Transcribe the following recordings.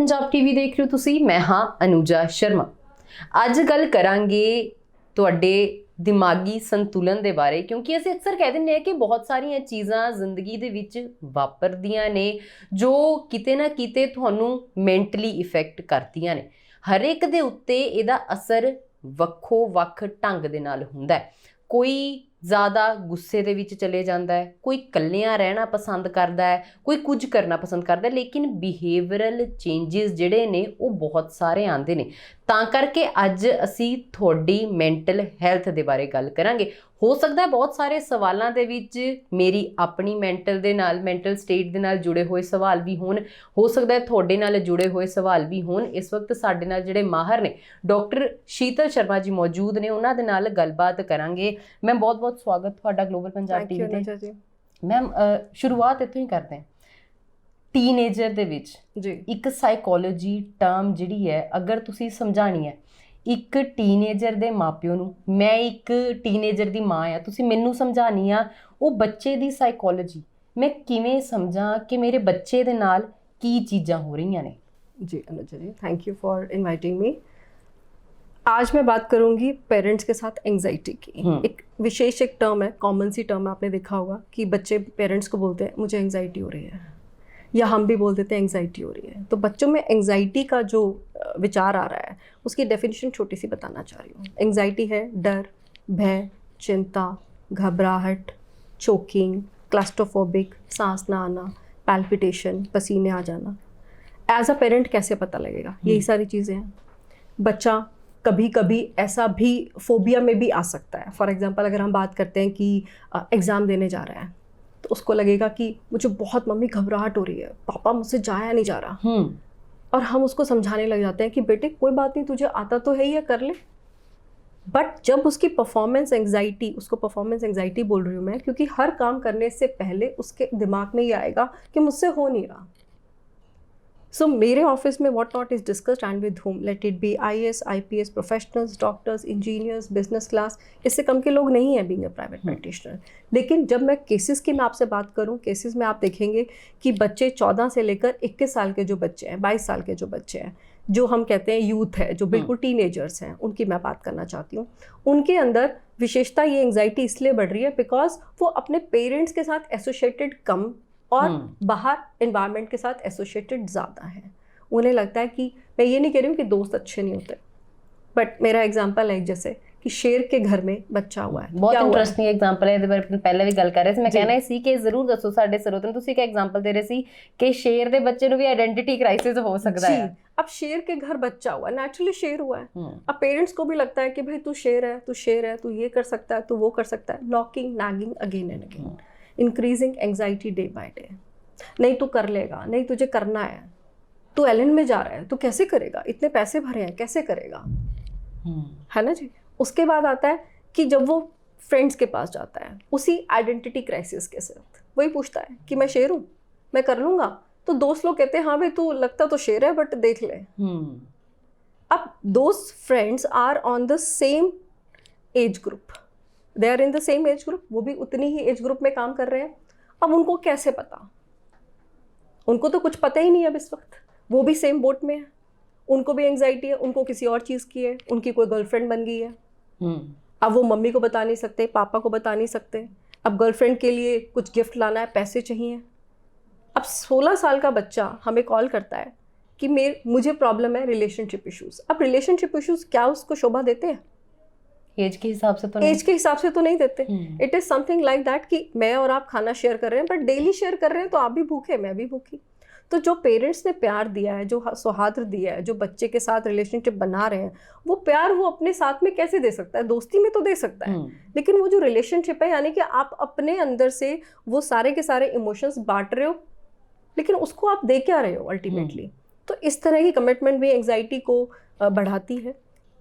Punjab TV देख रहे हो तुसी। मैं हाँ अनुजा शर्मा। अज गल करांगे तुहाडे दिमागी संतुलन दे बारे, क्योंकि असीं अक्सर कह दिंदे हैं कि बहुत सारियां चीज़ां जिंदगी दे विच वापरदियां ने जो किते ना किते तुहानूं मैंटली इफैक्ट करदियां ने। हर एक दे उत्ते इहदा असर वक्खो वक्ख ढंग दे नाल हुंदा है। कोई ज़्यादा गुस्से दे विच चले जाता है, कोई कल्लियां रहना पसंद करता है, कोई कुछ करना पसंद करता है, लेकिन बिहेवियरल चेंजिस जिहड़े ने वो बहुत सारे आंदे ने। तां करके अज असी थोड़ी मैंटल हैल्थ दे बारे गल करांगे। हो सकता है बहुत सारे सवालों दे विच मेरी अपनी मैंटल स्टेट दे नाल जुड़े हुए सवाल भी होण, हो सकता है थोड़े नाल जुड़े हुए सवाल भी होण। इस वक्त साडे नाल जिहड़े माहर ने डॉक्टर शीतल शर्मा जी मौजूद ने, उन्हां दे नाल गलबात करांगे। मैम बहुत बहुत स्वागत तुहाडा ग्लोबल पंजाब टीवी ते। मैम शुरुआत इत्थों ही करते हैं। टीनेजर दे विच जी एक साइकोलॉजी टर्म जिहड़ी है अगर तुसीं समझानी है एक टीनेजर दे मापिओ नूं, मैं एक टीनेजर दी माँ आ, तुसीं मैनूं समझानी आ वो बच्चे दी साइकोलॉजी मैं किवें समझां कि मेरे बच्चे दे नाल की चीज़ां हो रही ने। जी Anuja ji, thank you for inviting me. आज मैं बात करूंगी पेरेंट्स के साथ एंजाइटी की। एक विशेष एक टर्म है, कॉमन सी टर्म है, आपने देखा होगा कि बच्चे पेरेंट्स को बोलते हैं मुझे एंजाइटी हो रही है, या हम भी बोल देते हैं एंजाइटी हो रही है। तो बच्चों में एंजाइटी का जो विचार आ रहा है उसकी डेफिनेशन छोटी सी बताना चाह रही हूँ। एंजाइटी है डर, भय, चिंता, घबराहट, चोकिंग, क्लास्ट्रोफोबिक, सांस ना आना, पैल्पिटेशन, पसीने आ जाना। एज अ पेरेंट कैसे पता लगेगा? यही सारी चीज़ें हैं। बच्चा कभी कभी ऐसा भी फोबिया में भी आ सकता है। फॉर एग्जांपल अगर हम बात करते हैं कि एग्ज़ाम देने जा रहा है तो उसको लगेगा कि मुझे बहुत मम्मी घबराहट हो रही है, पापा मुझसे जाया नहीं जा रहा, और हम उसको समझाने लग जाते हैं कि बेटे कोई बात नहीं, तुझे आता तो है ही, कर ले। बट जब उसकी परफॉर्मेंस एंग्जाइटी, उसको परफॉर्मेंस एंग्जाइटी बोल रही हूँ मैं, क्योंकि हर काम करने से पहले उसके दिमाग में ये आएगा कि मुझसे हो नहीं रहा। सो मेरे ऑफिस में what not is discussed and with whom, let it be IAS IPS professionals, doctors, engineers, business class, इससे कम के लोग नहीं हैं बीइंग अ प्राइवेट प्रैक्टिशनर। लेकिन जब मैं केसेस की मैं आपसे बात करूं, केसेस में आप देखेंगे कि बच्चे 14 से लेकर 21 साल के जो बच्चे हैं, 22 साल के जो बच्चे हैं, जो हम कहते हैं यूथ है, जो बिल्कुल टीनेजर्स हैं, उनकी मैं बात करना चाहती हूँ। उनके अंदर विशेषता ये एंग्जाइटी इसलिए बढ़ रही है बिकॉज वो अपने पेरेंट्स के साथ एसोसिएटेड कम और बाहर एनवायरनमेंट के साथ एसोसिएटेड ज़्यादा है। उन्हें लगता है कि मैं ये नहीं कह रही हूँ कि दोस्त अच्छे नहीं होते, बट मेरा एग्जांपल है जैसे कि शेर के घर में बच्चा हुआ है। बहुत इंटरेस्टिंग एग्जांपल है, ਇਹਦੇ ਬਾਰੇ ਪਹਿਲੇ ਵੀ ਗੱਲ ਕਰ ਰਹੇ ਸੀ। ਮੈਂ ਕਹਿਣਾ ਸੀ ਕਿ ਜ਼ਰੂਰ ਦੱਸੋ ਸਾਡੇ ਸਰੋਤਿਆਂ ਨੂੰ, ਤੁਸੀਂ ਇੱਕ ਐਗਜ਼ਾਮਪਲ ਦੇ ਰਹੇ ਸੀ ਕਿ शेर ਦੇ ਬੱਚੇ ਨੂੰ ਵੀ ਆइडेंटिटी क्राइसिस हो सकता है। अब शेर के घर बच्चा हुआ, नेचुरली शेर हुआ है। अब पेरेंट्स को भी लगता है कि भाई तू शेर है, तू शेर है, तू ये कर सकता है, तू वो कर सकता है। Knocking, nagging again and again, increasing anxiety day by day. नहीं तू कर लेगा, नहीं तुझे करना है, तू एलन में जा रहा है, तू कैसे करेगा, इतने पैसे भरे हैं कैसे करेगा, है ना जी। उसके बाद आता है कि जब वो फ्रेंड्स के पास जाता है, उसी आइडेंटिटी क्राइसिस के साथ वही पूछता है कि मैं शेर हूँ, मैं कर लूँगा। तो दोस्त लोग कहते हैं हाँ भाई तू लगता तो शेर है बट देख ले। अब दोस्त friends are on the same age group, they are in the same age group, वो भी उतनी ही एज ग्रुप में काम कर रहे हैं। अब उनको कैसे पता? उनको तो कुछ पता ही नहीं है अब इस वक्त। वो भी सेम बोट में है, उनको भी एंग्जाइटी है, उनको किसी और चीज़ की है, उनकी कोई गर्लफ्रेंड बन गई है। अब वो मम्मी को बता नहीं सकते, पापा को बता नहीं सकते। अब गर्लफ्रेंड के लिए कुछ गिफ्ट लाना है, पैसे चाहिए। अब 16 साल का बच्चा हमें कॉल करता है कि मुझे प्रॉब्लम है रिलेशनशिप इश्यूज़। अब रिलेशनशिप इश्यूज़ क्या उसको शोभा देते हैं? एज के हिसाब से तो नहीं देते। It is something like that कि मैं और आप खाना शेयर कर रहे हैं, बट डेली शेयर कर रहे हैं, तो आप भी भूखे मैं भी भूखी। तो जो पेरेंट्स ने प्यार दिया है, जो सौहार्द दिया है, जो बच्चे के साथ रिलेशनशिप बना रहे हैं, वो प्यार वो अपने साथ में कैसे दे सकता है? दोस्ती में तो दे सकता है, लेकिन वो जो रिलेशनशिप है, यानी कि आप अपने अंदर से वो सारे के सारे इमोशंस बांट रहे हो, लेकिन उसको आप दे क्या रहे हो अल्टीमेटली? तो इस तरह की कमिटमेंट भी एंग्जाइटी को बढ़ाती है,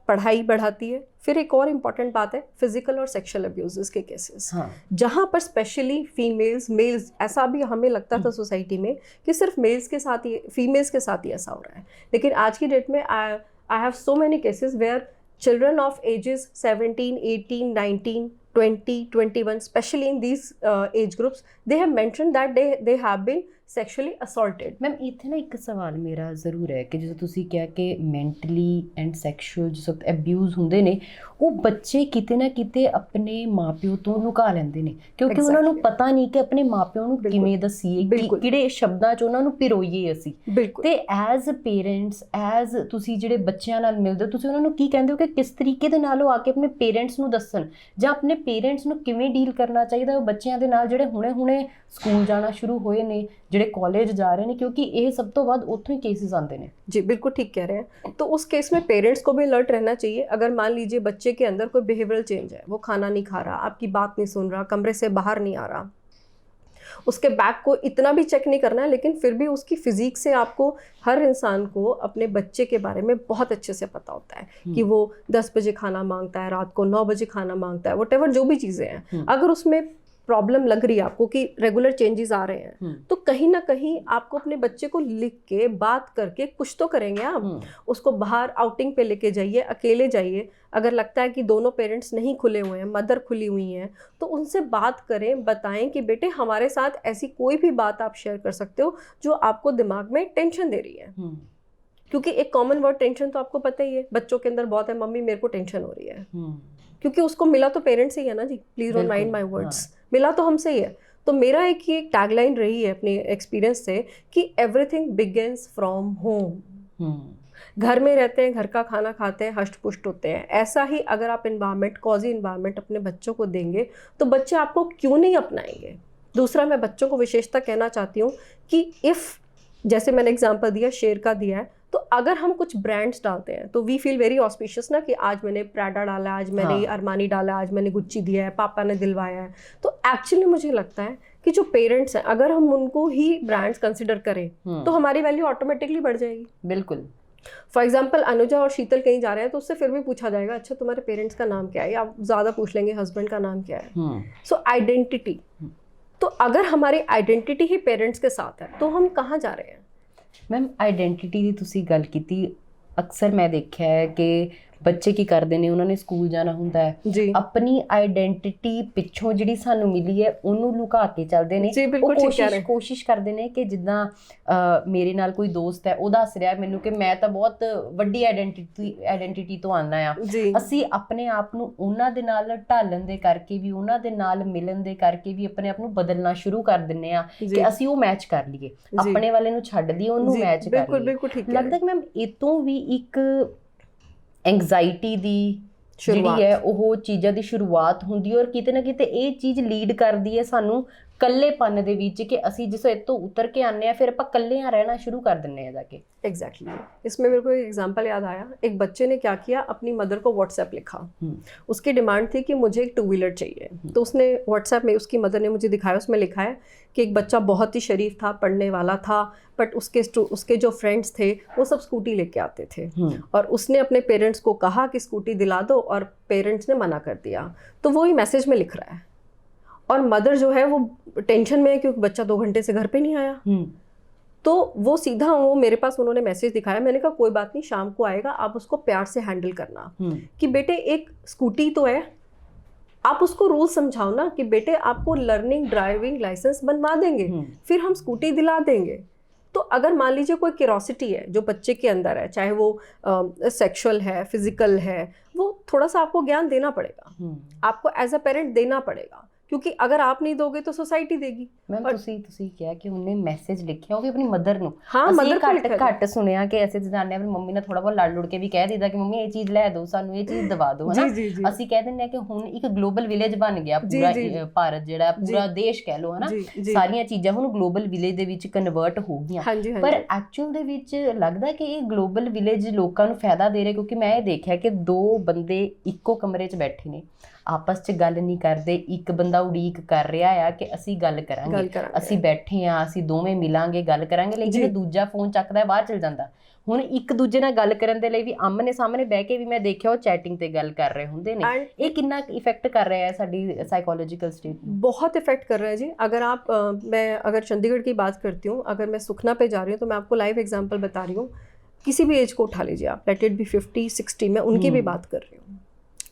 पढ़ाई बढ़ाती है। फिर एक और इम्पॉर्टेंट बात है फिजिकल और सेक्सुअल अब्यूजेस के केसेस, जहाँ पर स्पेशली फीमेल्स, मेल्स, ऐसा भी हमें लगता था सोसाइटी में कि सिर्फ मेल्स के साथ ही, फीमेल्स के साथ ही ऐसा हो रहा है, लेकिन आज की डेट में I have so many cases where children of ages 17, 18, 19, 20, 21, especially in these age groups, they have mentioned that they have been sexually assaulted. Ma'am ਇੱਥੇ ਨਾ ਇੱਕ ਸਵਾਲ ਮੇਰਾ ਜ਼ਰੂਰ ਹੈ ਕਿ ਜਦੋਂ ਤੁਸੀਂ ਕਿਹਾ ਕਿ ਮੈਂਟਲੀ ਐਂਡ ਸੈਕਸ਼ੂਅਲ ਜਿਸ ਵਕਤ ਅਬਿਊਜ਼ ਹੁੰਦੇ ਨੇ ਉਹ ਬੱਚੇ ਕਿਤੇ ਨਾ ਕਿਤੇ ਆਪਣੇ ਮਾਪਿਓ ਤੋਂ ਲੁਕਾ ਲੈਂਦੇ ਨੇ ਕਿਉਂਕਿ ਉਹਨਾਂ ਨੂੰ ਪਤਾ ਨਹੀਂ ਕਿ ਆਪਣੇ ਮਾਪਿਓ ਨੂੰ ਕਿਵੇਂ ਦੱਸੀਏ, ਕਿਹੜੇ ਸ਼ਬਦਾਂ 'ਚ ਉਹਨਾਂ ਨੂੰ ਪਿਰੋਈਏ ਅਸੀਂ। ਤੇ ਐਜ਼ ਪੇਰੈਂਟਸ, ਐਜ਼ ਤੁਸੀਂ ਜਿਹੜੇ ਬੱਚਿਆਂ ਨਾਲ ਮਿਲਦੇ ਹੋ, ਤੁਸੀਂ ਉਹਨਾਂ ਨੂੰ ਕੀ ਕਹਿੰਦੇ ਹੋ ਕਿ ਕਿਸ ਤਰੀਕੇ ਦੇ ਨਾਲ ਉਹ ਆ ਕੇ ਆਪਣੇ ਪੇਰੈਂਟਸ ਨੂੰ ਦੱਸਣ, ਜਾਂ ਆਪਣੇ ਪੇਰੈਂਟਸ ਨੂੰ ਕਿਵੇਂ ਡੀਲ ਕਰਨਾ ਚਾਹੀਦਾ ਉਹ ਬੱਚਿਆਂ ਦੇ ਨਾਲ ਜਿਹੜੇ ਹੁਣੇ ਸਕੂਲ ਜਾਣਾ ਸ਼ੁਰੂ ਹੋਏ ਨੇ, ਜਿਹੜੇ कॉलेज जा रहे हैं, क्योंकि ये सब तो बाद उतों ही केसेस आते हैं। जी बिल्कुल ठीक कह रहे हैं। तो उस केस में पेरेंट्स को भी अलर्ट रहना चाहिए। अगर मान लीजिए बच्चे के अंदर कोई बिहेवियरल चेंज है, वो खाना नहीं खा रहा, आपकी बात नहीं सुन रहा, कमरे से बाहर नहीं आ रहा, उसके बैग को इतना भी चेक नहीं करना है, लेकिन फिर भी उसकी फिजिक से आपको, हर इंसान को अपने बच्चे के बारे में बहुत अच्छे से पता होता है कि वो 10 बजे खाना मांगता है, रात को 9 बजे खाना मांगता है, वटेवर जो भी चीज़ें हैं। अगर उसमें प्रॉब्लम लग रही है आपको कि रेगुलर चेंजेस आ रहे हैं, तो कहीं ना कहीं आपको अपने बच्चे को लिख के बात करके कुछ तो करेंगे आप। उसको बाहर आउटिंग पे लेके जाइए, अकेले जाइए। अगर लगता है कि दोनों पेरेंट्स नहीं खुले हुए हैं, मदर खुली हुई हैं, तो उनसे बात करें, बताएं कि बेटे हमारे साथ ऐसी कोई भी बात आप शेयर कर सकते हो जो आपको दिमाग में टेंशन दे रही है। क्योंकि एक कॉमन वर्ड टेंशन तो आपको पता ही है, बच्चों के अंदर बहुत है, मम्मी मेरे को टेंशन हो रही है, क्योंकि उसको मिला तो पेरेंट्स ही है ना जी। Please don't mind my words, मिला तो हमसे ही है। तो मेरा एक ये टैगलाइन रही है अपने एक्सपीरियंस से कि एवरीथिंग बिगिंस फ्रॉम होम। घर में रहते हैं, घर का खाना खाते हैं, हष्ट पुष्ट होते हैं। ऐसा ही अगर आप इन्वायरमेंट, कॉजी इन्वायरमेंट अपने बच्चों को देंगे तो बच्चे आपको क्यों नहीं अपनाएंगे। दूसरा, मैं बच्चों को विशेषता कहना चाहती हूँ कि इफ़, जैसे मैंने एग्जांपल दिया, शेर का दिया है, तो अगर हम कुछ ब्रांड्स डालते हैं तो वी फील वेरी ऑस्पिशियस ना कि आज मैंने प्राडा डाला, आज मैंने अरमानी डाला, आज मैंने गुच्ची दिया है, पापा ने दिलवाया है। तो एक्चुअली मुझे लगता है कि जो पेरेंट्स हैं, अगर हम उनको ही ब्रांड्स कंसिडर करें तो हमारी वैल्यू ऑटोमेटिकली बढ़ जाएगी। बिल्कुल। फॉर एग्जाम्पल, अनुजा और शीतल कहीं जा रहे हैं तो उससे फिर भी पूछा जाएगा, अच्छा तुम्हारे पेरेंट्स का नाम क्या है, या ज़्यादा पूछ लेंगे हस्बैंड का नाम क्या है। सो आइडेंटिटी, तो अगर हमारी आइडेंटिटी ही पेरेंट्स के साथ है तो हम कहाँ जा रहे हैं। मैम आइडेंटिटी की तुसी गल कीती, अक्सर मैं देखा है कि बच्चे की करते हैं, उन्होंने स्कूल जाना होंदा है जी, अपनी आइडेंटिटी पिछों जिहड़ी सानू मिली है उन्होंने लुका के चलते हैं। कोशिश करते हैं कि जिद्दां मेरे नाल कोई दोस्त है, वो दस रहा है मैनू कि मैं तो बहुत वड्डी आइडेंटिटी तो आना आ, असी अपने आप नू उन्हां दे नाल ढालण दे करके भी, उन्हां दे नाल मिलन दे करके भी अपने आप नू बदलना शुरू कर दिंने आ कि असी वो मैच कर लीए, अपने वाले नू छड्ड दईए, उन्होंने मैच कर लीए। लगदा कि मैम इतों भी एक एंगजाइटी दी ਜਿਹੜੀ ਹੈ ਉਹ ਚੀਜ਼ਾਂ ਦੀ ਸ਼ੁਰੂਆਤ ਹੁੰਦੀ ਹੈ, ਔਰ ਕਿਤੇ ਨਾ ਕਿਤੇ ਇਹ ਚੀਜ਼ ਲੀਡ ਕਰਦੀ ਹੈ ਸਾਨੂੰ ਕੱਲੇਪਨ ਦੇ ਵਿੱਚ ਕਿ ਅਸੀਂ ਜਿਸ ਤੋਂ ਉਤਰ ਕੇ ਆਨੇ ਆ ਫਿਰ ਆਪਾਂ ਕੱਲਿਆਂ ਰਹਿਣਾ शुरू कर ਦਿੰਨੇ ਆ जाके। एग्जैक्टली इसमें मेरे को एक एग्जांपल याद आया। एक बच्चे ने क्या किया, अपनी मदर को व्हाट्सएप लिखा। उसकी डिमांड थी कि मुझे एक 2 व्हीलर चाहिए। तो उसने व्हाट्सएप में, उसकी मदर ने मुझे दिखाया, उसमें लिखा है कि एक बच्चा बहुत ही शरीफ था, पढ़ने वाला था, बट उसके जो फ्रेंड्स थे वो सब स्कूटी लेके आते थे, और उसने अपने पेरेंट्स को कहा कि स्कूटी दिला दो, और पेरेंट्स ने मना कर दिया। तो वही मैसेज में लिख रहा है, और मदर जो है वो टेंशन में है क्योंकि बच्चा 2 घंटे से घर पे नहीं आया। तो वो सीधा, वो मेरे पास उन्होंने मैसेज दिखाया, मैंने कहा कोई बात नहीं, शाम को आएगा, आप उसको प्यार से हैंडल करना कि बेटे एक स्कूटी तो है, आप उसको रूल समझाओ ना कि बेटे आपको लर्निंग ड्राइविंग लाइसेंस बनवा देंगे, फिर हम स्कूटी दिला देंगे। तो अगर मान लीजिए कोई क्यूरोसिटी है जो बच्चे के अंदर है, चाहे वो सेक्सुअल है, फिजिकल है, वो थोड़ा सा आपको ज्ञान देना पड़ेगा, आपको एज अ पेरेंट देना पड़ेगा, क्योंकि अगर आप नहीं दोगे तो सोसाइटी देगी। मैम ਤੁਸੀਂ ਕਿਹਾ ਕਿ ਉਹਨੇ ਮੈਸੇਜ ਲਿਖਿਆ ਉਹ ਵੀ ਆਪਣੀ ਮਦਰ ਨੂੰ। ਹਾਂ, ਮਦਰ ਨੂੰ ਘੱਟ ਸੁਣਿਆ ਕਿ ਅਸੀਂ ਜਾਣਦੇ ਆਪਣੀ ਮੰਮੀ ਨਾਲ ਥੋੜਾ ਬਹੁਤ ਲੜ ਲੁੜ ਕੇ ਵੀ ਕਹਿ ਦਿੰਦਾ ਕਿ ਮੰਮੀ ਇਹ ਚੀਜ਼ ਲੈ ਦਿਓ ਸਾਨੂੰ, ਇਹ ਚੀਜ਼ ਦਵਾ ਦਿਓ, ਹਨਾ। ਅਸੀਂ ਕਹਿ ਦਿੰਦੇ ਆ ਕਿ ਹੁਣ ਇੱਕ ਗਲੋਬਲ ਵਿਲੇਜ ਬਣ ਗਿਆ ਪੂਰਾ ਭਾਰਤ, ਜਿਹੜਾ ਪੂਰਾ ਦੇਸ਼ ਕਹਿ ਲਓ, ਹਨਾ। ਸਾਰੀਆਂ ਚੀਜ਼ਾਂ ਹੁਣ ਗਲੋਬਲ ਵਿਲੇਜ ਦੇ ਵਿੱਚ ਕਨਵਰਟ ਹੋ ਗਈਆਂ, ਪਰ ਐਕਚੁਅਲ ਦੇ ਵਿੱਚ ਲੱਗਦਾ ਕਿ ਇਹ ਗਲੋਬਲ ਵਿਲੇਜ ਲੋਕਾਂ ਨੂੰ ਫਾਇਦਾ ਦੇ ਰਿਹਾ, ਕਿਉਂਕਿ ਮੈਂ ਇਹ ਦੇਖਿਆ ਕਿ 2 ਬੰਦੇ ਇੱਕੋ ਕਮਰੇ 'ਚ ਬੈਠੇ ਨੇ, आपस च गल नहीं करते, एक बंदा उड़ीक कर रहा है कि असी गल करांगे, असी बैठे हाँ, असी दोवें मिलांगे, गल करांगे, लेकिन दूजा फोन चकदा है, बाहर चल जाता। हुण एक दूजे नाल गल करन दे लई भी आमने सामने बह के भी मैं देखिया वो चैटिंग ते गल कर रहे हुंदे ने। ये कितना इफेक्ट कर रहा है साडी साइकोलॉजिकल स्टेट? बहुत इफेक्ट कर रहा है जी। अगर आप मैं अगर चंडीगढ़ की बात करती हूँ, अगर मैं सुखना पे जा रही हूँ तो मैं आपको लाइव एग्जाम्पल बता रही हूँ। किसी भी एज को उठा लीजिए आप, लेट इट बी 50-60, मैं उनकी भी बात कर रही हूँ,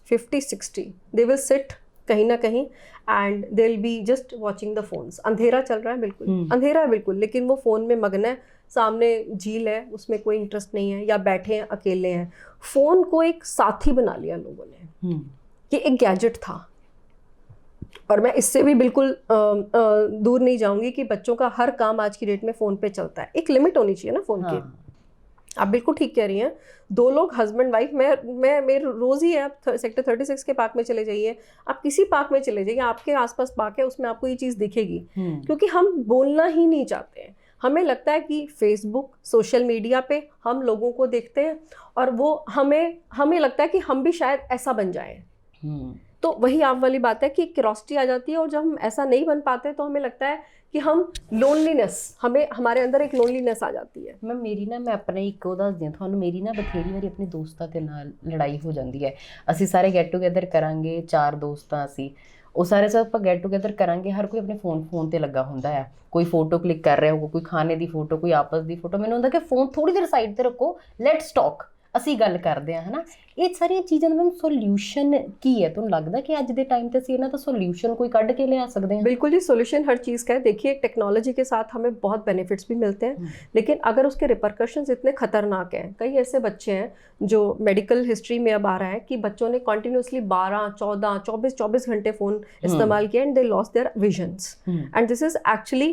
50-60, they will sit कहीं ना कहीं, and they will be just watching the phones. अंधेरा चल रहा है, बिल्कुल अंधेरा है बिल्कुल, लेकिन वो फ़ोन में मगन है, सामने झील है उसमें कोई इंटरेस्ट नहीं है, या बैठे हैं अकेले हैं। फ़ोन को एक साथी बना लिया लोगों ने, ये एक गैजेट था। और मैं इससे भी बिल्कुल दूर नहीं जाऊंगी कि बच्चों का हर काम आज की डेट में फ़ोन पे चलता है। एक लिमिट होनी चाहिए ना फ़ोन की। आप बिल्कुल ठीक कह रही हैं। 2 लोग हस्बैंड वाइफ, मैं मेरे रोज़ ही है, आप सेक्टर 36 के पार्क में चले जाइए, आप किसी पार्क में चले जाइए, आपके आसपास पार्क है, उसमें आपको ये चीज़ दिखेगी। क्योंकि हम बोलना ही नहीं चाहते हैं। हमें लगता है कि फेसबुक, सोशल मीडिया पे हम लोगों को देखते हैं और वो हमें लगता है कि हम भी शायद ऐसा बन जाएं। तो वही आप वाली बात है कि क्यूरोसिटी आ जाती है, और जब हम ऐसा नहीं बन पाते तो हमें लगता है कि हम लोनलीनेस, हमारे अंदर एक लोनलीनेस आ जाती है। मैं अपना एक दस दियां ਤੁਹਾਨੂੰ, ਮੇਰੀ ਨਾ ਬਥੇਰੀ ਵਾਰੀ ਆਪਣੇ ਦੋਸਤਾਂ ਦੇ ਨਾਲ ਲੜਾਈ ਹੋ ਜਾਂਦੀ ਹੈ। ਅਸੀਂ ਸਾਰੇ ਗੈਟ ਟੂਗੇਦਰ ਕਰਾਂਗੇ, 4 ਦੋਸਤਾਂ ਅਸੀਂ, ਉਹ ਸਾਰੇ ਸਭ ਆਪਾਂ ਗੈਟ ਟੂਗੇਦਰ ਕਰਾਂਗੇ, ਹਰ ਕੋਈ ਆਪਣੇ ਫੋਨ ਤੇ ਲੱਗਾ ਹੁੰਦਾ ਹੈ। ਕੋਈ ਫੋਟੋ ਕਲਿੱਕ ਕਰ ਰਿਹਾ ਹੋਊਗਾ, ਕੋਈ ਖਾਣੇ ਦੀ ਫੋਟੋ, ਕੋਈ ਆਪਸ ਦੀ ਫੋਟੋ। ਮੈਨੂੰ ਹੁੰਦਾ ਕਿ ਫੋਨ ਥੋੜੀ ਦੇਰ ਸਾਈਡ ਤੇ ਰੱਖੋ, ਲੈਟਸ ਟਾਕ, ਅਸੀਂ ਗੱਲ ਕਰਦੇ ਹਾਂ, ਹੈ ਨਾ। ਇਹ ਸਾਰੀਆਂ ਚੀਜ਼ਾਂ ਦਾ ਮੈਮ ਸੋल्यूशन ਕੀ है? ਤੁਹਾਨੂੰ ਲੱਗਦਾ कि ਅੱਜ ਦੇ टाइम ਤੇ ਅਸੀਂ ਇਹਨਾਂ ਦਾ सोल्यूशन कोई ਕੱਢ के लिया सकते हैं? बिल्कुल जी, सोल्यूशन हर चीज़ का है। देखिए, टेक्नोलॉजी के साथ हमें बहुत बेनिफिट्स भी मिलते हैं, लेकिन अगर उसके रिपरकशंस इतने खतरनाक हैं, कई ऐसे बच्चे हैं जो मेडिकल हिस्ट्री में अब आ रहा है कि बच्चों ने कंटिन्यूसली 12, 14, 24 घंटे फ़ोन इस्तेमाल किया, and they lost their visions. And this is actually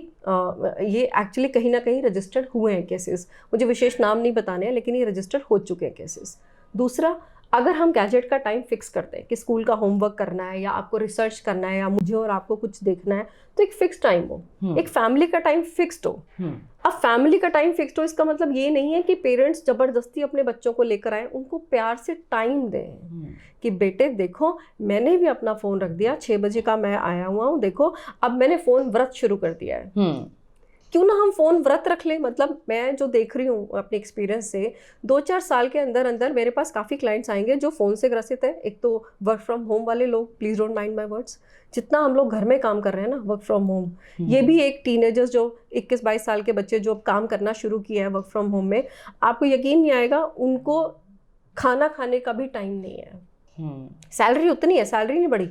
ये एक्चुअली कहीं ना कहीं रजिस्टर्ड हुए हैं केसेस। मुझे विशेष नाम नहीं बताने हैं, लेकिन ये रजिस्टर्ड हो चुके हैं केसेस। दूसरा, अगर हम गैजेट का टाइम फिक्स करते हैं कि स्कूल का होमवर्क करना है, या आपको रिसर्च करना है, या मुझे और आपको कुछ देखना है, तो एक फिक्स टाइम हो, एक फैमिली का टाइम फिक्स्ड हो। अब फैमिली का टाइम फिक्स्ड हो, इसका मतलब ये नहीं है कि पेरेंट्स ज़बरदस्ती अपने बच्चों को लेकर आए। उनको प्यार से टाइम दें कि बेटे देखो, मैंने भी अपना फ़ोन रख दिया, 6 बजे का मैं आया हुआ हूँ, देखो अब मैंने फ़ोन व्रत शुरू कर दिया है। क्यों ना हम फ़ोन व्रत रख लें। मतलब मैं जो देख रही हूँ अपने एक्सपीरियंस से, 2-4 साल के अंदर मेरे पास काफ़ी क्लाइंट्स आएंगे जो फ़ोन से ग्रसित है। एक तो वर्क फ्रॉम होम वाले लोग, please don't mind my words, जितना हम लोग घर में काम कर रहे हैं ना वर्क फ्रॉम होम, ये भी एक टीनेजर्स जो 21-22 साल के बच्चे जो काम करना शुरू किया है वर्क फ्रॉम होम में, आपको यकीन नहीं आएगा, उनको खाना खाने का भी टाइम नहीं है। सैलरी उतनी है, सैलरी नहीं बढ़ी,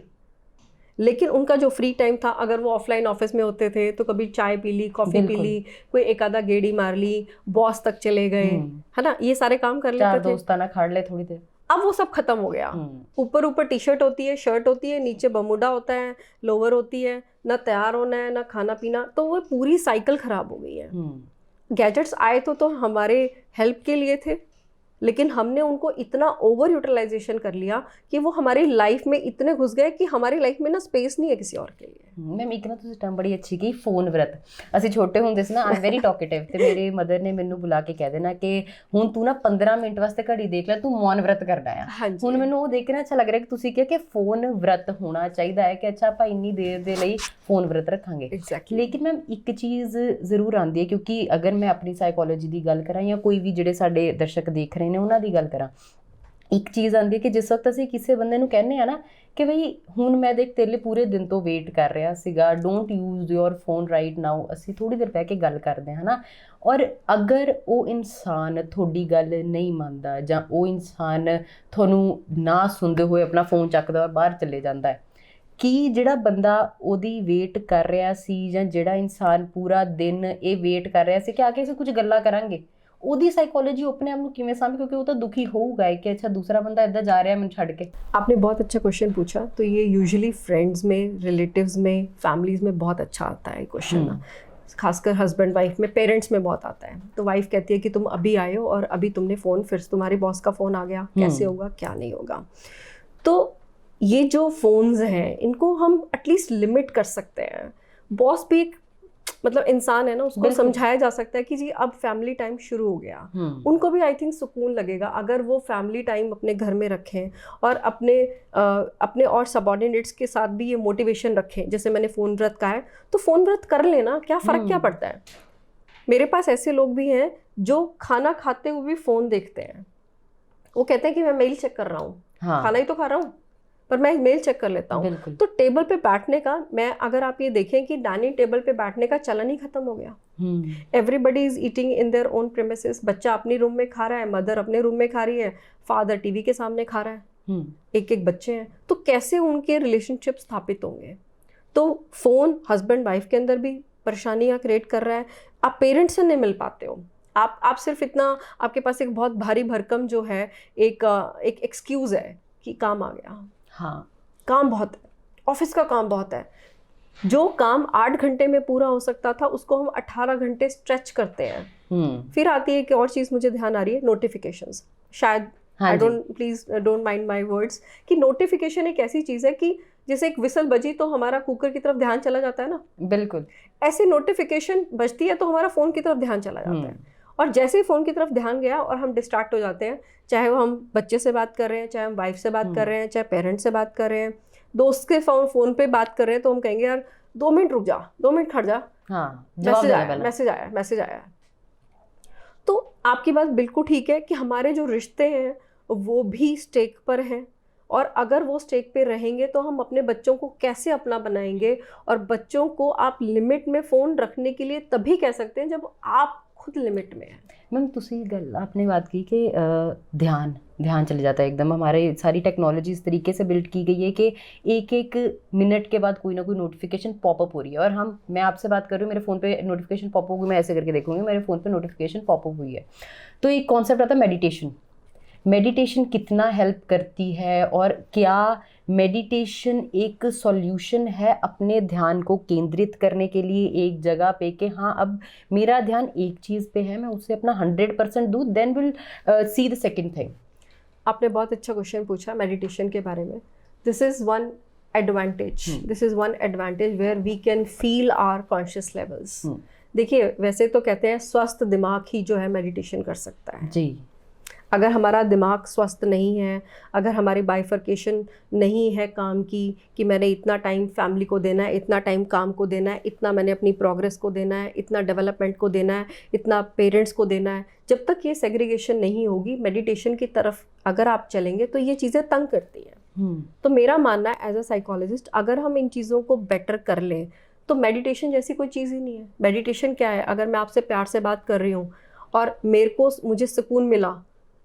लेकिन उनका जो फ्री टाइम था, अगर वो ऑफलाइन ऑफिस में होते थे तो कभी चाय पी ली, कॉफ़ी पी ली, कोई एक आधा गेड़ी मार ली, बॉस तक चले गए, है ना, ये सारे काम कर लेते थे। दोस्ताना खाड़ ले थोड़ी देर। अब वो सब खत्म हो गया। ऊपर टी शर्ट होती है, शर्ट होती है, नीचे बमुडा होता है, लोअर होती है, ना तैयार होना है ना खाना पीना, तो वो पूरी साइकिल खराब हो गई है। गैजेट्स आए तो हमारे हेल्प के लिए थे, लेकिन हमने उनको इतना ओवर यूटिलाइजेशन कर लिया कि वो हमारी लाइफ में इतने घुस गए कि हमारी लाइफ में ना स्पेस नहीं है किसी और के लिए। मैम एक ना तुसीं टर्म बड़ी अच्छी की, फोन व्रत। ਅਸੀਂ ਛੋਟੇ ਹੁੰਦੇ ਸੀ ਨਾ, ਆਈ ਵੈਰੀ ਟਾਕੇਟਿਵ, ਤੇ ਮੇਰੇ ਮਦਰ ਨੇ ਮੈਨੂੰ ਬੁਲਾ ਕੇ ਕਹਿ ਦੇਣਾ ਕਿ ਹੁਣ ਤੂੰ ਨਾ 15 ਮਿੰਟ ਵਾਸਤੇ ਘੜੀ ਦੇਖ ਲੈ, ਤੂੰ ਮੌਨ व्रत ਕਰਨਾ ਆ। ਹੁਣ ਮੈਨੂੰ ਉਹ ਦੇਖ ਕੇ ਨਾ ਅੱਛਾ ਲੱਗ ਰਿਹਾ ਕਿ ਤੁਸੀਂ ਕਿਹਾ ਕਿ ਫੋਨ व्रत ਹੋਣਾ ਚਾਹੀਦਾ ਹੈ, ਕਿ ਅੱਛਾ ਆਪਾਂ ਇੰਨੀ ਦੇਰ ਦੇ ਲਈ ਫੋਨ व्रत ਰੱਖਾਂਗੇ। ਲੇਕਿਨ ਮੈਮ ਇੱਕ ਚੀਜ਼ ਜ਼ਰੂਰ ਆਉਂਦੀ ਹੈ, ਕਿਉਂਕਿ ਅਗਰ ਮੈਂ ਆਪਣੀ ਸਾਈਕੋਲੋਜੀ ਦੀ ਗੱਲ ਕਰਾਂ ਜਾਂ ਕੋਈ ਵੀ ਜਿਹੜੇ ਸਾਡੇ ਦਰਸ਼ਕ ਦੇਖ ਰਹੇ ਨੇ ਉਹਨਾਂ ਦੀ ਗੱਲ ਕਰਾਂ, ਇੱਕ ਚੀਜ਼ ਆਉਂਦੀ ਹੈ ਕਿ ਜਿਸ ਵਕਤ ਅਸੀਂ ਕਿਸੇ ਬੰਦੇ ਨੂੰ ਕਹਿੰਦੇ ਆ ਨਾ ਕਿ ਬਈ ਹੁਣ ਮੈਂ ਦੇਖ ਤੇਰੇ ਲਈ ਪੂਰੇ ਦਿਨ ਤੋਂ ਵੇਟ ਕਰ ਰਿਹਾ ਸੀਗਾ, don't use your phone right now, ਅਸੀਂ ਥੋੜ੍ਹੀ ਦੇਰ ਬਹਿ ਕੇ ਗੱਲ ਕਰਦੇ ਹਾਂ ਨਾ, ਔਰ ਅਗਰ ਉਹ ਇਨਸਾਨ ਤੁਹਾਡੀ ਗੱਲ ਨਹੀਂ ਮੰਨਦਾ ਜਾਂ ਉਹ ਇਨਸਾਨ ਤੁਹਾਨੂੰ ਨਾ ਸੁਣਦੇ ਹੋਏ ਆਪਣਾ ਫੋਨ ਚੱਕਦਾ ਔਰ ਬਾਹਰ ਚਲੇ ਜਾਂਦਾ ਹੈ, ਕਿ ਜਿਹੜਾ ਬੰਦਾ ਉਹਦੀ ਵੇਟ ਕਰ ਰਿਹਾ ਸੀ ਜਾਂ ਜਿਹੜਾ ਇਨਸਾਨ ਪੂਰਾ ਦਿਨ ਇਹ ਵੇਟ ਕਰ ਰਿਹਾ ਸੀ ਕਿ ਆ ਕੇ ਅਸੀਂ ਕੁਝ ਗੱਲਾਂ ਕਰਾਂਗੇ, ਉਹਦੀ साइकोलॉजी अपने आप को किवें सामने, क्योंकि वो तो दुखी होगा कि अच्छा दूसरा बंदा इधर जा रहा है मैंने छड़ के। आपने बहुत अच्छा क्वेश्चन पूछा। तो ये यूजुअली फ्रेंड्स में, रिलेटिव्स में, फैमिलीज़ में बहुत अच्छा आता है क्वेश्चन ना, खासकर हस्बैंड वाइफ में, पेरेंट्स में बहुत आता है। तो वाइफ कहती है कि तुम अभी आए हो और अभी तुमने फ़ोन, फिर तुम्हारे बॉस का फ़ोन आ गया, कैसे होगा क्या नहीं होगा। तो ये जो फ़ोन्स हैं इनको हम एटलीस्ट लिमिट कर सकते हैं। बॉस भी एक मतलब इंसान है ना, उसको समझाया जा सकता है कि जी अब फैमिली टाइम शुरू हो गया। उनको भी आई थिंक सुकून लगेगा अगर वो फैमिली टाइम अपने घर में रखें और अपने और सबॉर्डिनेट्स के साथ भी ये मोटिवेशन रखें। जैसे मैंने फ़ोन व्रत कहा है, तो फ़ोन व्रत कर लेना, क्या फ़र्क क्या पड़ता है। मेरे पास ऐसे लोग भी हैं जो खाना खाते हुए भी फ़ोन देखते हैं। वो कहते हैं कि मैं मेल चेक कर रहा हूँ, खाना ही तो खा रहा हूँ पर मैं मेल चेक कर लेता हूँ। तो टेबल पे बैठने का, मैं अगर आप ये देखें कि डाइनिंग टेबल पे बैठने का चलन ही खत्म हो गया। Everybody is eating in their own premises. बच्चा अपने रूम में खा रहा है, मदर अपने रूम में खा रही है, फादर टीवी के सामने खा रहा है। एक एक बच्चे हैं, तो कैसे उनके रिलेशनशिप स्थापित होंगे? तो फ़ोन हस्बैंड वाइफ के अंदर भी परेशानियाँ क्रिएट कर रहा है। आप पेरेंट्स से नहीं मिल पाते हो, आप सिर्फ इतना, आपके पास एक बहुत भारी भरकम जो है एक एक्सक्यूज़ है कि काम आ गया। हाँ, काम बहुत है, ऑफिस का काम बहुत है। जो काम 8 घंटे में पूरा हो सकता था उसको हम 18 घंटे स्ट्रेच करते हैं। फिर आती है एक और चीज़ मुझे ध्यान आ रही है, नोटिफिकेशंस। शायद हाँ please don't mind my words, कि नोटिफिकेशन एक ऐसी चीज़ है कि जैसे एक विसल बजी तो हमारा कुकर की तरफ ध्यान चला जाता है ना, बिल्कुल ऐसे नोटिफिकेशन बजती है तो हमारा फ़ोन की तरफ ध्यान चला जाता है। और जैसे ही फ़ोन की तरफ ध्यान गया और हम डिस्ट्रैक्ट हो जाते हैं, चाहे वो हम बच्चे से बात कर रहे हैं, चाहे हम वाइफ से बात कर रहे हैं, चाहे पेरेंट्स से बात कर रहे हैं, दोस्त के फ़ोन पे बात कर रहे हैं, तो हम कहेंगे यार 2 मिनट रुक जा, 2 मिनट खड़ जा, मैसेज आया। तो आपकी बात बिल्कुल ठीक है कि हमारे जो रिश्ते हैं वो भी स्टेक पर हैं, और अगर वो स्टेक पे रहेंगे तो हम अपने बच्चों को कैसे अपना बनाएंगे? और बच्चों को आप लिमिट में फ़ोन रखने के लिए तभी कह सकते हैं जब आप खुद लिमिट में हैं। मैम तुसी गल आपने बात की कि ध्यान चले जाता है एकदम। हमारे सारी टेक्नोलॉजी इस तरीके से बिल्ड की गई है कि एक एक मिनट के बाद कोई ना कोई नोटिफिकेशन पॉपअप हो रही है, और मैं आपसे बात कर रही हूँ, मेरे फ़ोन पे नोटिफिकेशन पॉपअप हुई, मैं ऐसे करके देखूँगी मेरे फ़ोन पे नोटिफिकेशन पॉपअप हुई है। तो एक कॉन्सेप्ट आता है मेडिटेशन कितना हेल्प करती है, और क्या मेडिटेशन एक सॉल्यूशन है अपने ध्यान को केंद्रित करने के लिए एक जगह पे कि हाँ अब मेरा ध्यान एक चीज़ पे है, मैं उससे अपना 100% दूँ, then will see the second thing. आपने बहुत अच्छा क्वेश्चन पूछा मेडिटेशन के बारे में। This is one advantage where we can feel our conscious levels. देखिए, वैसे तो कहते हैं स्वस्थ दिमाग ही जो है मेडिटेशन कर सकता है जी। अगर हमारा दिमाग स्वस्थ नहीं है, अगर हमारी बाइफर्केशन नहीं है काम की, कि मैंने इतना टाइम फैमिली को देना है, इतना टाइम काम को देना है, इतना मैंने अपनी प्रोग्रेस को देना है, इतना डेवलपमेंट को देना है, इतना पेरेंट्स को देना है, जब तक ये सेग्रीगेशन नहीं होगी, मेडिटेशन की तरफ अगर आप चलेंगे तो ये चीज़ें तंग करती हैं। तो मेरा मानना है एज अ साइकोलॉजिस्ट, अगर हम इन चीज़ों को बेटर कर लें तो मेडिटेशन जैसी कोई चीज़ ही नहीं है। मेडिटेशन क्या है? अगर मैं आपसे प्यार से बात कर रही हूँ और मुझे सुकून मिला,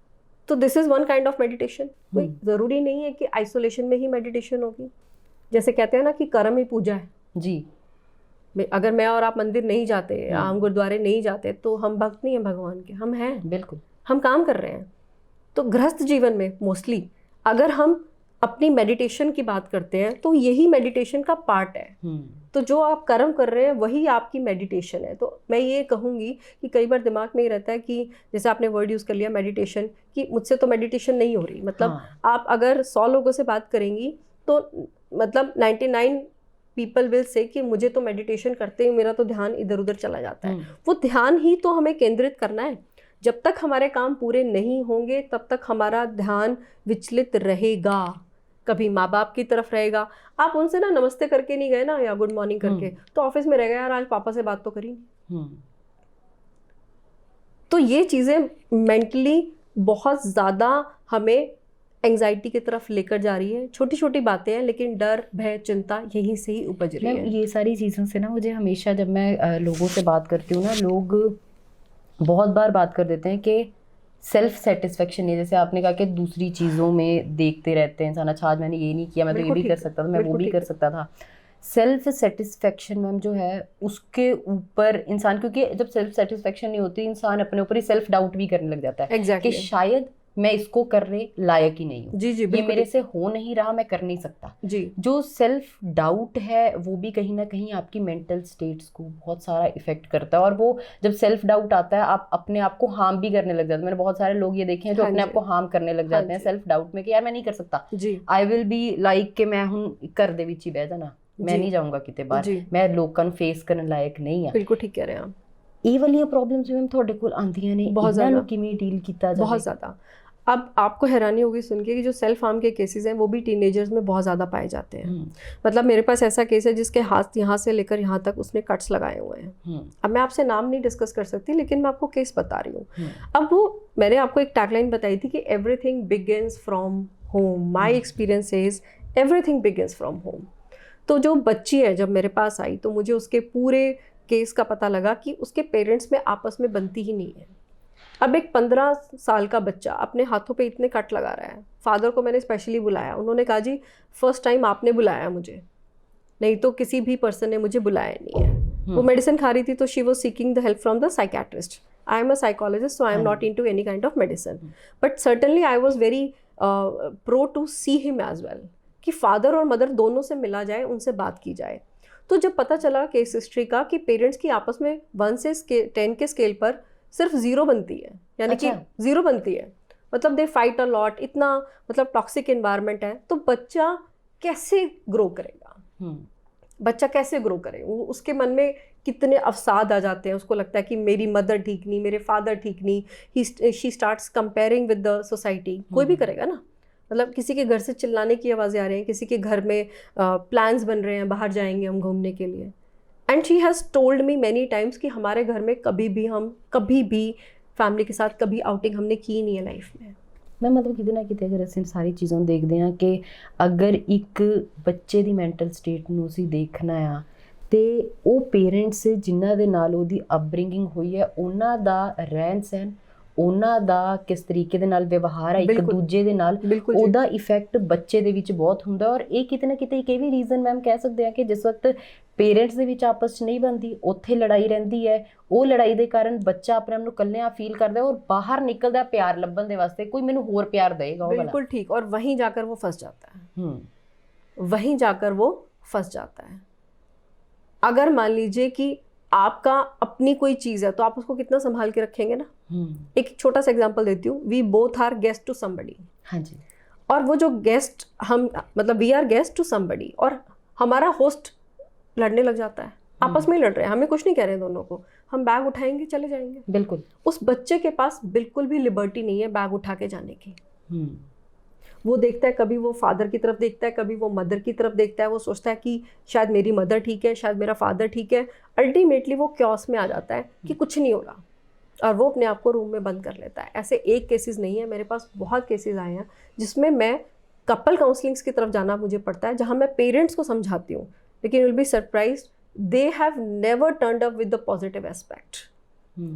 तो this is one kind of meditation. कोई ज़रूरी नहीं है कि आइसोलेशन में ही मेडिटेशन होगी। जैसे कहते हैं ना कि कर्म ही पूजा है जी। अगर मैं और आप मंदिर नहीं जाते, हम गुरुद्वारे नहीं जाते, तो हम भक्त नहीं हैं भगवान के, हम हैं, बिल्कुल, हम काम कर रहे हैं। तो गृहस्थ जीवन में मोस्टली अगर हम अपनी मेडिटेशन की बात करते हैं तो यही मेडिटेशन का पार्ट है। तो जो आप कर्म कर रहे हैं वही आपकी मेडिटेशन है। तो मैं ये कहूँगी कि कई बार दिमाग में ही रहता है कि जैसे आपने वर्ड यूज़ कर लिया मेडिटेशन, कि मुझसे तो मेडिटेशन नहीं हो रही। मतलब आप अगर 100 लोगों से बात करेंगी तो मतलब 99 पीपल विल से कि मुझे तो मेडिटेशन करते ही मेरा तो ध्यान इधर उधर चला जाता है। वो ध्यान ही तो हमें केंद्रित करना है। जब तक हमारे काम पूरे नहीं होंगे तब तक हमारा ध्यान विचलित रहेगा। कभी माँ बाप की तरफ रहेगा, आप उनसे ना नमस्ते करके नहीं गए ना, या गुड मॉर्निंग करके, तो ऑफिस में रह गया, यार आज पापा से बात तो करी। तो ये चीज़ें मेंटली बहुत ज़्यादा हमें एंजाइटी की तरफ लेकर जा रही है। छोटी छोटी बातें हैं लेकिन डर, भय, चिंता यहीं से ही उपज रही है। ये सारी चीज़ों से ना मुझे हमेशा, जब मैं लोगों से बात करती हूँ ना, लोग बहुत बार बात कर देते हैं कि सेल्फ सेटिस्फेक्शन नहीं, जैसे आपने कहा कि दूसरी चीज़ों में देखते रहते हैं इंसान, अच्छा आज मैंने ये नहीं किया, मैं तो ये भी कर सकता था, मैं वो भी कर सकता था। सेल्फ सेटिस्फेक्शन मैम जो है उसके ऊपर इंसान, क्योंकि जब सेल्फ सेटिस्फेक्शन नहीं होती इंसान अपने ऊपर ही सेल्फ डाउट भी करने लग जाता है कि शायद मैं इसको करने लायक ही नहीं हूँ, जी, ये मेरे से हो नहीं रहा, मैं कर नहीं सकता जी। जो सेल्फ डाउट है वो भी कहीं ना कहीं आपकी मेंटल स्टेट्स को बहुत सारा इफेक्ट करता है, और वो जब सेल्फ डाउट आता है आप अपने आप को हार्म भी करने लग जाते हैं। मैंने बहुत सारे लोग ये देखे हैं जो अपने आप को हार्म करने लग जाते हैं सेल्फ डाउट में कि यार मैं नहीं कर सकता, आई विल बी लाइक कि मैं हूँ कर दे विच ही बह जाना, मैं नहीं जाऊंगा कितने बार, मैं लोगों फेस करने लायक नहीं है। बिल्कुल ठीक कह रहे हैं आप। ये वाली प्रॉब्लम्स मैम थोड़े कोल आंदियां ने, बहुत ज़्यादा किवें डील किया जाए? बहुत ज़्यादा। अब आपको हैरानी होगी सुन के कि जो सेल्फ हार्म के केसेस हैं वो भी टीनेजर्स में बहुत ज़्यादा पाए जाते हैं। मतलब मेरे पास ऐसा केस है जिसके हाथ यहाँ से लेकर यहाँ तक उसने कट्स लगाए हुए हैं। अब मैं आपसे नाम नहीं डिस्कस कर सकती लेकिन मैं आपको केस बता रही हूँ। अब वो मैंने आपको एक टैगलाइन बताई थी कि everything begins from home. My experience is everything begins from home. तो जो बच्ची है जब मेरे पास आई तो मुझे उसके पूरे केस का पता लगा कि उसके पेरेंट्स में आपस में बनती ही नहीं है। अब एक 15 साल का बच्चा अपने हाथों पे इतने कट लगा रहा है, फादर को मैंने स्पेशली बुलाया, उन्होंने कहा जी फर्स्ट टाइम आपने बुलाया मुझे, नहीं तो किसी भी पर्सन ने मुझे बुलाया नहीं है। वो मेडिसिन खा रही थी तो she was seeking the help from the psychiatrist. I am a psychologist, so I am not into any kind of medicine, but certainly I was very pro to see him as well, कि father और mother दोनों से मिला जाए, उनसे बात की जाए। तो जब पता चला केस हिस्ट्री का कि पेरेंट्स की आपस में 1 से 10 के स्केल पर सिर्फ 0 बनती है, यानी कि 0 बनती है, मतलब दे फाइट अ लॉट, इतना मतलब टॉक्सिक एनवायरनमेंट है, तो बच्चा कैसे ग्रो करेगा? बच्चा कैसे ग्रो करे? वो उसके मन में कितने अवसाद आ जाते हैं, उसको लगता है कि मेरी मदर ठीक नहीं, मेरे फादर ठीक नहीं, she starts comparing with the society. कोई भी करेगा ना, मतलब किसी के घर से चिल्लाने की आवाज़ें आ रही हैं, किसी के घर में प्लान्स बन रहे हैं, बाहर जाएंगे हम घूमने के लिए, and she has told me many times कि हमारे घर में कभी भी फैमिली के साथ कभी आउटिंग हमने की नहीं है लाइफ में। मैं मतलब किते ना किते अगर ਅਸੀਂ ਸਾਰੀ ਚੀਜ਼ਾਂ ਨੂੰ ਦੇਖਦੇ ਹਾਂ ਕਿ ਅਗਰ ਇੱਕ ਬੱਚੇ ਦੀ ਮੈਂਟਲ ਸਟੇਟ ਨੂੰ ਅਸੀਂ ਦੇਖਣਾ ਆ ਤੇ ਉਹ ਪੇਰੈਂਟਸ ਜਿਨ੍ਹਾਂ ਦੇ ਨਾਲ ਉਹਦੀ ਅਪਬ੍ਰਿੰਗਿੰਗ ਹੋਈ ਹੈ ਉਹਨਾਂ ਦਾ ਰਹਿਣ ਸਹਿਣ, ਉਹਨਾਂ ਦਾ ਕਿਸ ਤਰੀਕੇ ਦੇ ਨਾਲ ਵਿਵਹਾਰ ਹੈ ਇੱਕ ਦੂਜੇ ਦੇ ਨਾਲ, ਉਹਦਾ ਇਫੈਕਟ ਬੱਚੇ ਦੇ ਵਿੱਚ ਬਹੁਤ ਹੁੰਦਾ। ਔਰ ਇਹ ਕਿਤੇ ਨਾ ਕਿਤੇ ਇੱਕ ਇਹ ਵੀ ਰੀਜ਼ਨ ਮੈਮ ਕਹਿ ਸਕਦੇ ਹਾਂ ਕਿ ਜਿਸ ਵਕਤ ਪੇਰੈਂਟਸ ਦੇ ਵਿੱਚ ਆਪਸ 'ਚ ਨਹੀਂ ਬਣਦੀ, ਉੱਥੇ ਲੜਾਈ ਰਹਿੰਦੀ ਹੈ, ਉਹ ਲੜਾਈ ਦੇ ਕਾਰਨ ਬੱਚਾ ਆਪਣੇ ਆਪ ਨੂੰ ਇਕੱਲਿਆਂ ਫੀਲ ਕਰਦਾ ਔਰ ਬਾਹਰ ਨਿਕਲਦਾ ਪਿਆਰ ਲੱਭਣ ਦੇ ਵਾਸਤੇ, ਕੋਈ ਮੈਨੂੰ ਹੋਰ ਪਿਆਰ ਦੇਗਾ। बिल्कुल ठीक, और वहीं जाकर वो फंस जाता है, वहीं जाकर वो फंस जाता है। अगर मान लीजिए कि आपका अपनी कोई चीज़ है तो आप उसको कितना संभाल के रखेंगे ना। एक छोटा सा एग्जांपल देती हूँ, we both are guest to somebody. हाँ जी। और वो जो गेस्ट हम मतलब we are guest to somebody और हमारा होस्ट लड़ने लग जाता है, आपस में ही लड़ रहे हैं, हमें कुछ नहीं कह रहे हैं दोनों को, हम बैग उठाएंगे चले जाएंगे। बिल्कुल। उस बच्चे के पास बिल्कुल भी लिबर्टी नहीं है बैग उठा के जाने की। वो देखता है, कभी वो फादर की तरफ देखता है, कभी वो मदर की तरफ देखता है, वो सोचता है कि शायद मेरी मदर ठीक है, शायद मेरा फादर ठीक है। अल्टीमेटली वो क्योस में आ जाता है कि कुछ नहीं हो रहा और वो अपने आप को रूम में बंद कर लेता है। ऐसे एक केसेस नहीं है, मेरे पास बहुत केसेस आए हैं जिसमें मैं कपल काउंसलिंग्स की तरफ जाना मुझे पड़ता है, जहाँ मैं पेरेंट्स को समझाती हूँ, लेकिन you will be surprised they have never turned up with the positive aspect.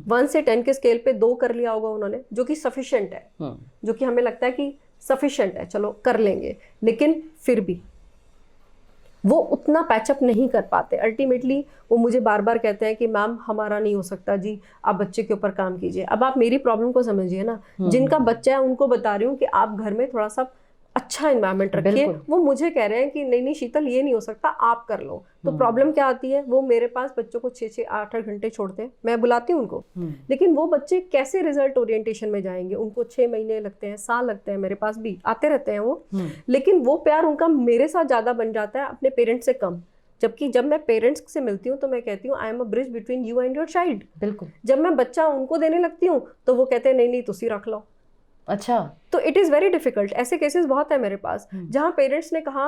1 से 10 के स्केल पे 2 कर लिया होगा उन्होंने, जो कि सफिशिएंट है, जो कि हमें लगता है कि सफिशिएंट है, चलो कर लेंगे, लेकिन फिर भी वो उतना पैचअप नहीं कर पाते। अल्टीमेटली वो मुझे बार बार कहते हैं कि मैम हमारा नहीं हो सकता जी, आप बच्चे के ऊपर काम कीजिए। अब आप मेरी प्रॉब्लम को समझिए ना, जिनका बच्चा है उनको बता रही हूँ कि आप घर में थोड़ा सा अच्छा एनवायरनमेंट रखिए, वो मुझे कह रहे हैं कि नहीं शीतल ये नहीं हो सकता, आप कर लो। तो प्रॉब्लम क्या आती है, वो मेरे पास बच्चों को 6-6, 8-8 घंटे छोड़ते हैं, मैं बुलाती हूँ उनको, लेकिन वो बच्चे कैसे रिजल्ट ओरिएंटेशन में जाएंगे? उनको 6 महीने लगते हैं, साल लगते हैं, मेरे पास भी आते रहते हैं वो, लेकिन वो प्यार उनका मेरे साथ ज़्यादा बन जाता है, अपने पेरेंट्स से कम। जबकि जब मैं पेरेंट्स से मिलती हूँ तो मैं कहती हूँ आई am a bridge between you and your child. बिल्कुल। जब मैं बच्चा उनको देने लगती हूँ तो वो कहते हैं नहीं तुसी रख लो। अच्छा। तो इट इज़ वेरी डिफिकल्ट। ऐसे केसेस बहुत है मेरे पास जहाँ पेरेंट्स ने कहा,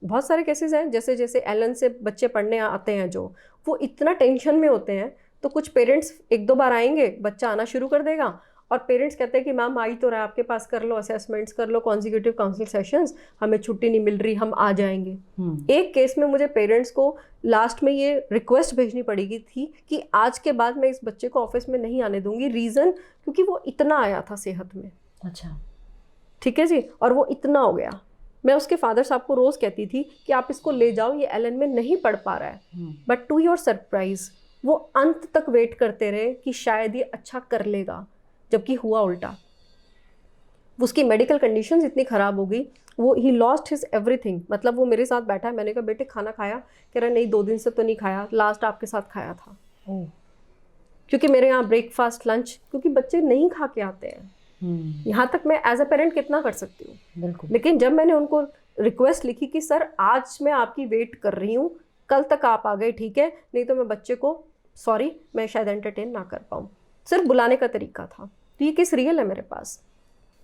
बहुत सारे केसेस हैं, जैसे जैसे एलन से बच्चे पढ़ने आते हैं जो, वो इतना टेंशन में होते हैं, तो कुछ पेरेंट्स 1-2 बार आएंगे, बच्चा आना शुरू कर देगा और पेरेंट्स कहते हैं कि मैम आ ही तो रहा है आपके पास, कर लो असेसमेंट्स, कर लो कॉन्जिक्यूटिव काउंसिल सेशंस, हमें छुट्टी नहीं मिल रही, हम आ जाएंगे। एक केस में मुझे पेरेंट्स को लास्ट में ये रिक्वेस्ट भेजनी पड़ेगी थी कि आज के बाद मैं इस बच्चे को ऑफिस में नहीं आने दूंगी। रीज़न क्योंकि वो इतना आया था सेहत में। अच्छा, ठीक है जी, और वो इतना हो गया। मैं उसके फादर साहब को रोज़ कहती थी कि आप इसको ले जाओ, ये एलन में नहीं पढ़ पा रहा है, बट टू योर सरप्राइज वो अंत तक वेट करते रहे कि शायद ये अच्छा कर लेगा, जबकि हुआ उल्टा। उसकी मेडिकल कंडीशंस इतनी ख़राब हो गई, वो ही लॉस्ट हिज एवरीथिंग। मतलब वो मेरे साथ बैठा है, मैंने कहा बेटे खाना खाया? कह रहा नहीं 2 दिन से तो नहीं खाया, लास्ट आपके साथ खाया था। क्योंकि मेरे यहाँ ब्रेकफास्ट लंच, क्योंकि बच्चे नहीं खा के आते हैं। यहाँ तक मैं एज अ पेरेंट कितना कर सकती हूँ। बिल्कुल। लेकिन जब मैंने उनको रिक्वेस्ट लिखी कि सर आज मैं आपकी वेट कर रही हूँ, कल तक आप आ गए ठीक है, नहीं तो मैं बच्चे को सॉरी मैं शायद एंटरटेन ना कर पाऊँ, सिर्फ बुलाने का तरीका था। तो ये केस रियल है मेरे पास।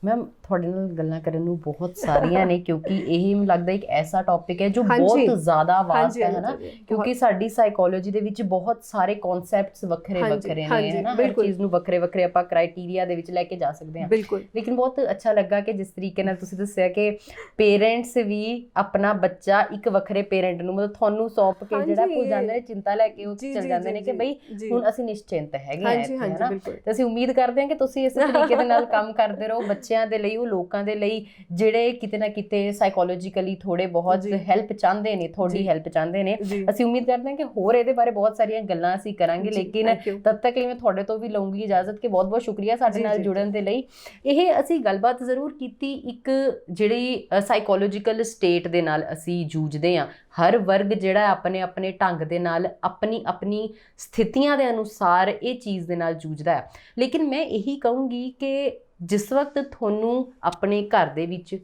ਮੈਮ ਤੁਹਾਡੇ ਨਾਲ ਗੱਲਾਂ ਕਰਨ ਨੂੰ ਬਹੁਤ ਸਾਰੀਆਂ ਨੇ ਕਿਉਂਕਿ ਇਹ ਮੈਨੂੰ ਲੱਗਦਾ ਇੱਕ ਐਸਾ ਟੌਪਿਕ ਹੈ ਜੋ ਹਾਂਜੀ। ਬਹੁਤ ਜ਼ਿਆਦਾ ਵਾਸਟ ਹਾਂਜੀ, ਹੈ ਨਾ, ਹਾਂਜੀ, ਕਿਉਂਕਿ ਸਾਡੀ ਸਾਈਕੋਲੋਜੀ ਦੇ ਵਿੱਚ ਬਹੁਤ ਸਾਰੇ ਕਨਸੈਪਟਸ ਵੱਖਰੇ ਹਾਂਜੀ, ਵੱਖਰੇ ਨੇ ਹਾਂਜੀ, ਹੈ ਨਾ, ਹਰ ਬਿਲਕੁਲ। ਚੀਜ਼ ਨੂੰ ਵੱਖਰੇ ਵੱਖਰੇ ਆਪਾਂ ਕ੍ਰਾਈਟੇਰੀਆ ਦੇ ਵਿੱਚ ਲੈ ਕੇ ਜਾ ਸਕਦੇ ਹਾਂ। ਬਿਲਕੁਲ ਲੇਕਿਨ ਬਹੁਤ ਅੱਛਾ ਲੱਗਾ ਕਿ ਜਿਸ ਤਰੀਕੇ ਨਾਲ ਤੁਸੀਂ ਦੱਸਿਆ ਕਿ ਪੇਰੈਂਟਸ ਵੀ ਆਪਣਾ ਬੱਚਾ ਇੱਕ ਵੱਖਰੇ ਪੇਰੈਂਟ ਨੂੰ ਮਤਲਬ ਤੁਹਾਨੂੰ ਸੌਂਪ ਕੇ ਜਿਹੜਾ ਭੁੱਲ ਜਾਂਦੇ ਨੇ, ਚਿੰਤਾ ਲੈ ਕੇ ਉਹ ਜੀ, ਚਲ ਜੀ, ਜਾਂਦੇ ਨੇ ਜੀ, ਕਿ ਬਈ ਜੀ। ਹੁਣ ਅਸੀਂ ਨਿਸ਼ਚਿੰਤ ਹੈਗੇ ਹਾਂ ਹਾਂਜੀ, ਇੱਥੇ, ਹਾਂਜੀ, ਹੈ ਨਾ। ਬਿਲਕੁਲ। ਤੇ ਅਸੀਂ ਉਮੀਦ ਕਰਦੇ ਹਾਂ ਕਿ ਤੁਸੀਂ ਇਸੇ ਤਰੀਕੇ ਦੇ ਨਾਲ ਕੰਮ ਕਰਦੇ ਰਹੋ ਬੱਚਿਆਂ ਦੇ ਲਈ, ਉਹ ਲੋਕਾਂ ਦੇ ਲਈ ਜਿਹੜੇ ਕਿਤੇ ਨਾ ਕਿਤੇ ਸਾਈਕੋਲੋਜੀਕਲੀ ਥੋੜੇ ਬਹੁਤ ਜੀ। ਹੈਲਪ ਚਾਹੁੰਦੇ ਨੇ, ਤੁਹਾਡੀ ਜੀ। ਹੈਲਪ ਚਾਹੁੰਦੇ ਨੇ। ਜੀ। ਅਸੀਂ ਉਮੀਦ ਕਰਦੇ ਹਾਂ ਕਿ ਹੋਰ ਇਹਦੇ ਬਾਰੇ ਬਹੁਤ ਸਾਰੀਆਂ ਗੱਲਾਂ ਅਸੀਂ ਕਰਾਂਗੇ, ਜੀ, ਲੇਕਿਨ thank you। ਤਦ ਤੱਕ ਲਈ ਮੈਂ ਤੁਹਾਡੇ ਤੋਂ ਵੀ ਲਵਾਂਗੀ ਇਜਾਜ਼ਤ ਕਿ ਬਹੁਤ ਬਹੁਤ ਸ਼ੁਕਰੀਆ ਸਾਡੇ ਜੀ, ਨਾਲ ਜੀ, ਜੁੜਨ ਦੇ ਲਈ। ਇਹ ਅਸੀਂ ਗੱਲਬਾਤ ਜ਼ਰੂਰ ਕੀਤੀ ਇੱਕ ਜਿਹੜੀ ਸਾਈਕੋਲੋਜੀਕਲ ਸਟੇਟ ਦੇ ਨਾਲ ਅਸੀਂ ਜੂਝਦੇ ਹਾਂ। ਹਰ ਵਰਗ ਜਿਹੜਾ ਆਪਣੇ ਆਪਣੇ ਢੰਗ ਦੇ ਨਾਲ ਆਪਣੀ ਆਪਣੀ ਸਥਿਤੀਆਂ ਦੇ ਅਨੁਸਾਰ ਇਹ ਚੀਜ਼ ਦੇ ਨਾਲ ਜੂਝਦਾ ਹੈ। ਲੇਕਿਨ ਮੈਂ ਇਹੀ ਕਹੂੰਗੀ ਕਿ ਜਿਸ ਵਕਤ ਤੁਹਾਨੂੰ ਆਪਣੇ ਘਰ ਦੇ ਵਿੱਚ,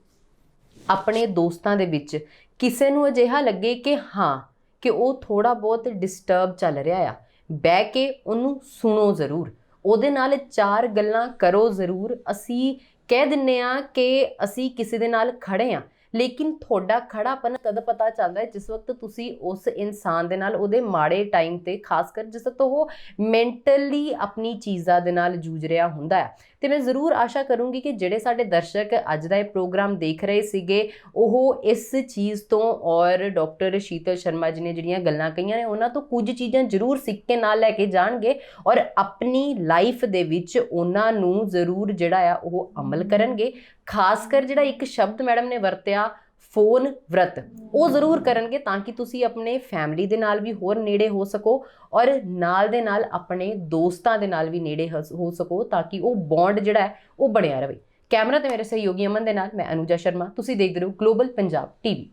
ਆਪਣੇ ਦੋਸਤਾਂ ਦੇ ਵਿੱਚ ਕਿਸੇ ਨੂੰ ਅਜਿਹਾ ਲੱਗੇ ਕਿ ਹਾਂ ਕਿ ਉਹ ਥੋੜਾ ਬਹੁਤ ਡਿਸਟਰਬ ਚੱਲ ਰਿਹਾ ਆ, ਬਹਿ ਕੇ ਉਹਨੂੰ ਸੁਣੋ ਜ਼ਰੂਰ, ਉਹਦੇ ਨਾਲ 4 ਗੱਲਾਂ ਕਰੋ ਜ਼ਰੂਰ। ਅਸੀਂ ਕਹਿ ਦਿੰਨੇ ਆ ਕਿ ਅਸੀਂ ਕਿਸੇ ਦੇ ਨਾਲ ਖੜੇ ਆ, ਲੇਕਿਨ ਤੁਹਾਡਾ ਖੜਾਪਨ ਤਦ ਪਤਾ ਚੱਲਦਾ ਹੈ ਜਿਸ ਵਕਤ ਤੁਸੀਂ ਉਸ ਇਨਸਾਨ ਦੇ ਨਾਲ ਉਹਦੇ ਮਾੜੇ ਟਾਈਮ ਤੇ, ਖਾਸ ਕਰ ਜਿਸ ਵਕਤ ਉਹ ਮੈਂਟਲੀ ਆਪਣੀ ਚੀਜ਼ਾਂ ਦੇ ਨਾਲ ਜੂਝ ਰਿਹਾ ਹੁੰਦਾ ਹੈ। ਤੇ ਮੈਂ ਜ਼ਰੂਰ ਆਸ਼ਾ ਕਰੂੰਗੀ ਕਿ ਜਿਹੜੇ ਸਾਡੇ ਦਰਸ਼ਕ ਅੱਜ ਦਾ ਇਹ ਪ੍ਰੋਗਰਾਮ ਦੇਖ ਰਹੇ ਸੀਗੇ ਉਹ ਇਸ ਚੀਜ਼ ਤੋਂ ਔਰ ਡਾਕਟਰ ਸ਼ੀਤਲ ਸ਼ਰਮਾ ਜੀ ਨੇ ਜਿਹੜੀਆਂ ਗੱਲਾਂ ਕਹੀਆਂ ਨੇ ਉਹਨਾਂ ਤੋਂ ਕੁਝ ਚੀਜ਼ਾਂ ਜ਼ਰੂਰ ਸਿੱਖ ਕੇ ਨਾਲ ਲੈ ਕੇ ਜਾਣਗੇ ਔਰ ਆਪਣੀ ਲਾਈਫ ਦੇ ਵਿੱਚ ਉਹਨਾਂ ਨੂੰ ਜ਼ਰੂਰ ਜਿਹੜਾ ਆ ਉਹ ਅਮਲ ਕਰਨਗੇ। ਖਾਸ ਕਰ ਜਿਹੜਾ ਇੱਕ ਸ਼ਬਦ ਮੈਡਮ ਨੇ ਵਰਤਿਆ ਫੋਨ ਵਰਤ, ਉਹ ਜ਼ਰੂਰ ਕਰਨਗੇ ਤਾਂ ਕਿ ਤੁਸੀਂ ਆਪਣੇ ਫੈਮਿਲੀ ਦੇ ਨਾਲ ਵੀ ਹੋਰ ਨੇੜੇ ਹੋ ਸਕੋ ਔਰ ਨਾਲ ਦੇ ਨਾਲ ਆਪਣੇ ਦੋਸਤਾਂ ਦੇ ਨਾਲ ਵੀ ਨੇੜੇ ਹੋ ਸਕੋ ਤਾਂ ਕਿ ਉਹ ਬੌਂਡ ਜਿਹੜਾ ਹੈ ਉਹ ਬਣਿਆ ਰਹੇ। ਕੈਮਰਾ ਤੇ ਮੇਰੇ ਸਹਿਯੋਗੀ ਅਮਨ ਦੇ ਨਾਲ ਮੈਂ ਅਨੂਜਾ ਸ਼ਰਮਾ, ਤੁਸੀਂ ਦੇਖਦੇ ਰਹੋ ਗਲੋਬਲ ਪੰਜਾਬ ਟੀਵੀ।